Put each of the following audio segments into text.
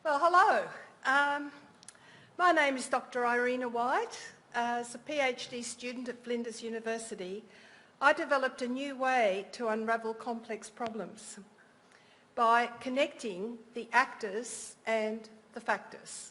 Well, hello. My name is Dr. Irena White. As a PhD student at Flinders University, I developed a new way to unravel complex problems by connecting the actors and the factors.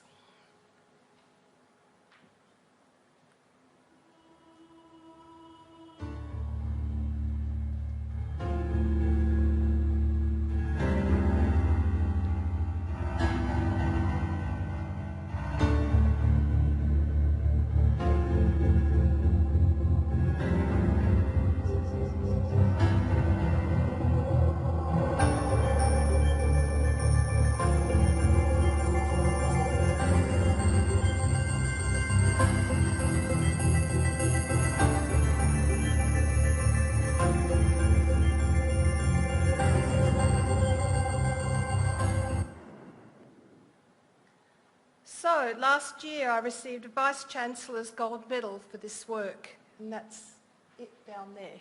So, last year I received a Vice-Chancellor's Gold Medal for this work, and that's it down there.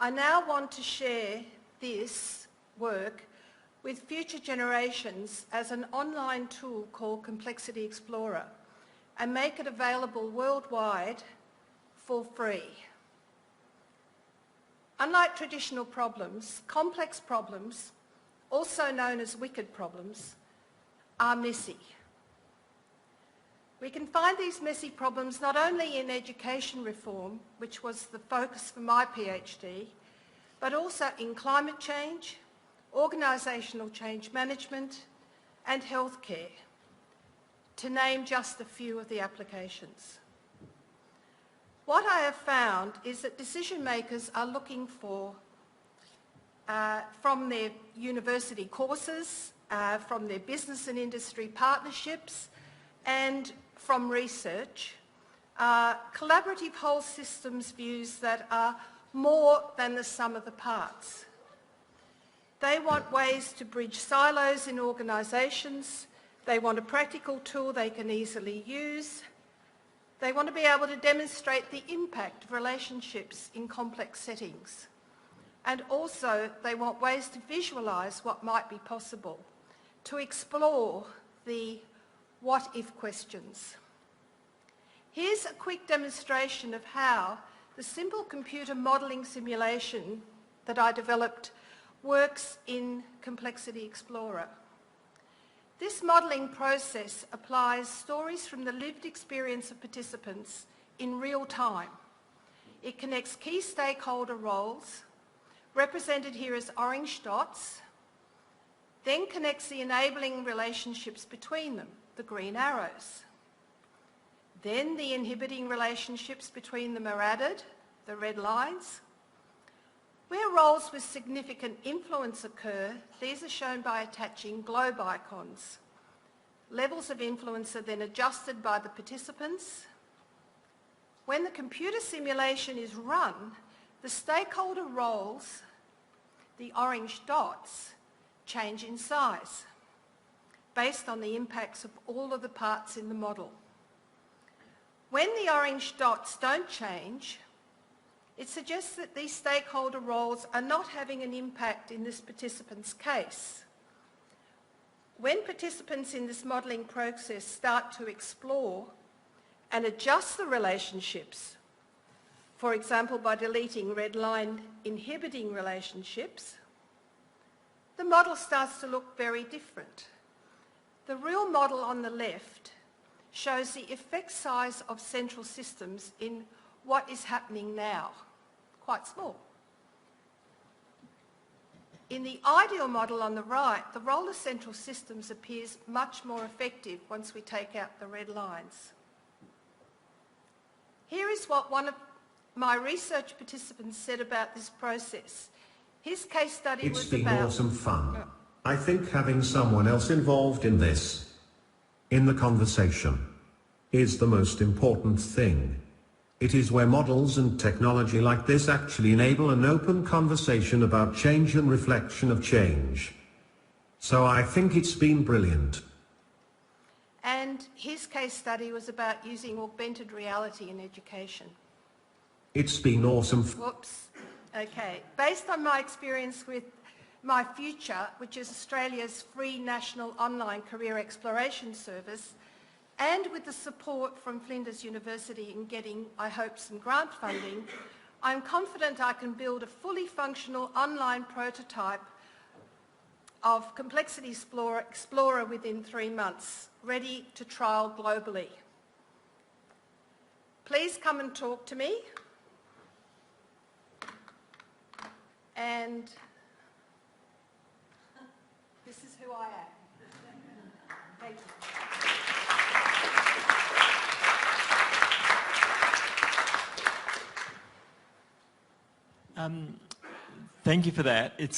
I now want to share this work with future generations as an online tool called Complexity Explorer and make it available worldwide for free. Unlike traditional problems, complex problems, also known as wicked problems, are messy. We can find these messy problems not only in education reform, which was the focus for my PhD, but also in climate change, organisational change management, and healthcare, to name just a few of the applications. What I have found is that decision makers are looking for, from their university courses, from their business and industry partnerships, and from research, collaborative whole systems views that are more than the sum of the parts. They want ways to bridge silos in organisations. They want a practical tool they can easily use. They want to be able to demonstrate the impact of relationships in complex settings. And also, they want ways to visualise what might be possible, to explore the what-if questions. Here's a quick demonstration of how the simple computer modelling simulation that I developed works in Complexity Explorer. This modelling process applies stories from the lived experience of participants in real time. It connects key stakeholder roles, represented here as orange dots, then connects the enabling relationships between them, the green arrows. Then the inhibiting relationships between them are added, the red lines. Where roles with significant influence occur, these are shown by attaching globe icons. Levels of influence are then adjusted by the participants. When the computer simulation is run, the stakeholder roles, the orange dots, change in size based on the impacts of all of the parts in the model. When the orange dots don't change, it suggests that these stakeholder roles are not having an impact in this participant's case. When participants in this modelling process start to explore and adjust the relationships, for example by deleting red line inhibiting relationships, the model starts to look very different. The real model on the left shows the effect size of central systems in what is happening now, quite small. In the ideal model on the right, the role of central systems appears much more effective once we take out the red lines. Here is what one of my research participants said about this process. His case study was about... It's been awesome fun. I think having someone else involved in this, in the conversation, is the most important thing. It is where models and technology like this actually enable an open conversation about change and reflection of change. So I think it's been brilliant. And his case study was about using augmented reality in education. It's been awesome. Whoops. Okay. Based on my experience with My Future, which is Australia's free national online career exploration service, and with the support from Flinders University in getting, I hope, some grant funding, I'm confident I can build a fully functional online prototype of Complexity Explorer within 3 months, ready to trial globally. Please come and talk to me. And this is who I am. Thank you. Thank you for that. It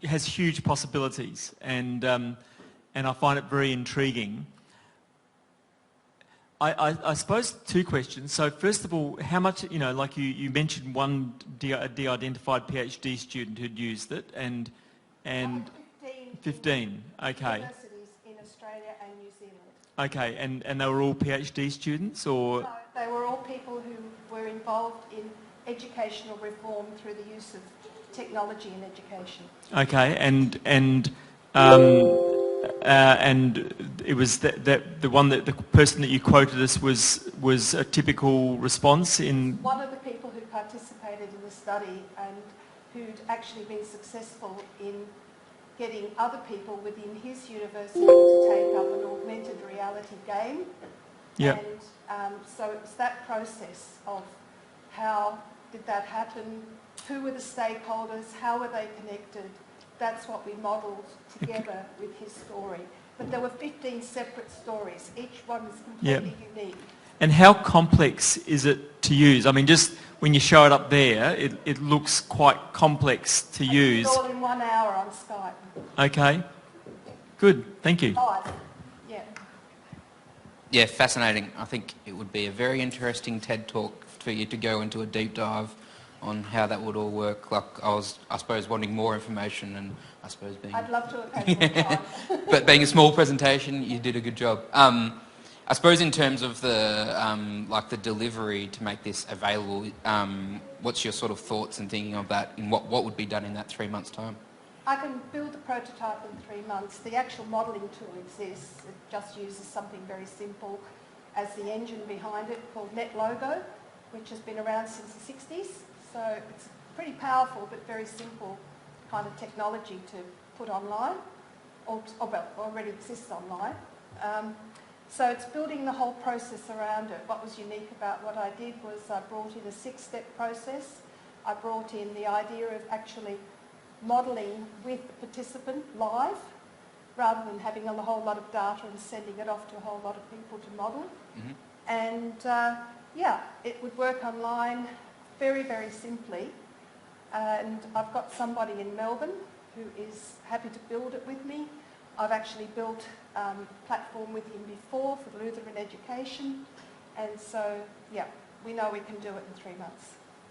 has huge possibilities, and I find it very intriguing. I suppose 2 questions. So first of all, how much, like you mentioned one de-identified PhD student who'd used it, and 15. Okay. Universities in Australia and New Zealand. Okay, and they were all PhD students, or? No, they were all people who were involved in educational reform through the use of technology in education. Okay, and it was the person that you quoted us was a typical response in. One of the people who participated in the study and who'd actually been successful in getting other people within his university to take up an augmented reality game. Yep. And so it was that process of how did that happen, who were the stakeholders, how were they connected. That's what we modelled together with his story. But there were 15 separate stories. Each one is completely unique. And how complex is it to use? I mean, just when you show it up there, it looks quite complex to use. It's all in 1 hour on Skype. Okay. Good. Thank you. Yeah. Yeah, fascinating. I think it would be a very interesting TED Talk for you to go into a deep dive on how that would all work. Like, I suppose, wanting more information, and I suppose being... I'd love to have had more time. But being a small presentation, you did a good job. I suppose in terms of the the delivery to make this available, what's your sort of thoughts and thinking of that, and what would be done in that 3 months' time? I can build a prototype in 3 months. The actual modelling tool exists. It just uses something very simple as the engine behind it called NetLogo, which has been around since the 60s. So it's pretty powerful but very simple kind of technology to put online, or already exists online. So it's building the whole process around it. What was unique about what I did was I brought in a 6-step process. I brought in the idea of actually modelling with the participant live, rather than having a whole lot of data and sending it off to a whole lot of people to model. Mm-hmm. And it would work online very, very simply. And I've got somebody in Melbourne who is happy to build it with me. I've actually built a platform with him before for Lutheran education. And so, we know we can do it in 3 months.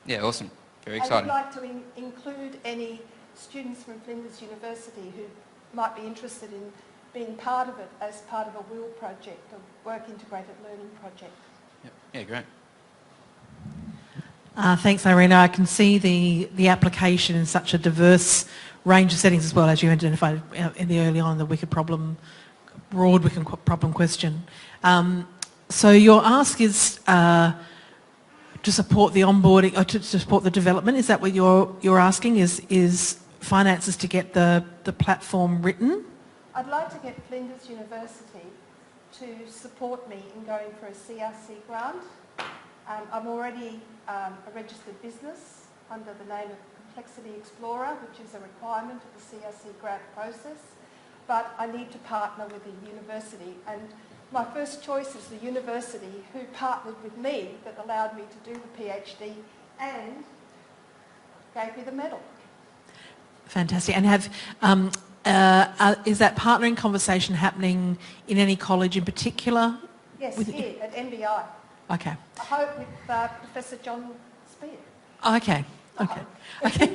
Yeah, awesome. Very exciting. I'd like to include any students from Flinders University who might be interested in being part of it as part of a WIL project, a work integrated learning project. Yep. Yeah, great. Thanks, Irena. I can see the application in such a diverse range of settings as well, as you identified in the early on, the broad wicked problem question. So your ask is to support the onboarding, or to support the development. Is that what you're asking? Is finances to get the platform written? I'd like to get Flinders University to support me in going for a CRC grant. I'm already a registered business under the name of Complexity Explorer, which is a requirement of the CRC grant process, but I need to partner with the university, and my first choice is the university who partnered with me that allowed me to do the PhD and gave me the medal. Fantastic. And is that partnering conversation happening in any college in particular? Yes, here at NVI. Okay. I hope with Professor John Spear. Okay. Okay. Okay.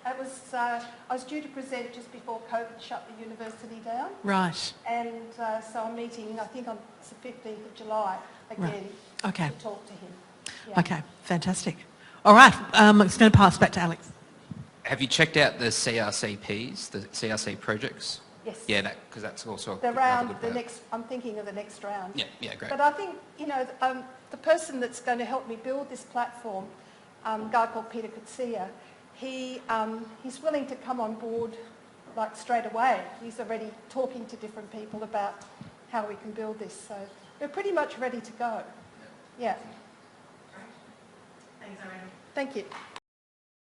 I was due to present just before COVID shut the university down. Right. And so I'm meeting, I think on the 15th of July again, right. Okay. to talk to him. Yeah. Okay, fantastic. All right, I'm just going to pass back to Alex. Have you checked out the CRCPs, the CRC projects? Yes. Yeah, because that's also The another round, good the part. next, I'm thinking of the next round. Yeah, great. But I think, the person that's going to help me build this platform, a guy called Peter Kutsia, he's willing to come on board like straight away. He's already talking to different people about how we can build this. So we're pretty much ready to go. Yeah. Thanks, Irena. Thank you.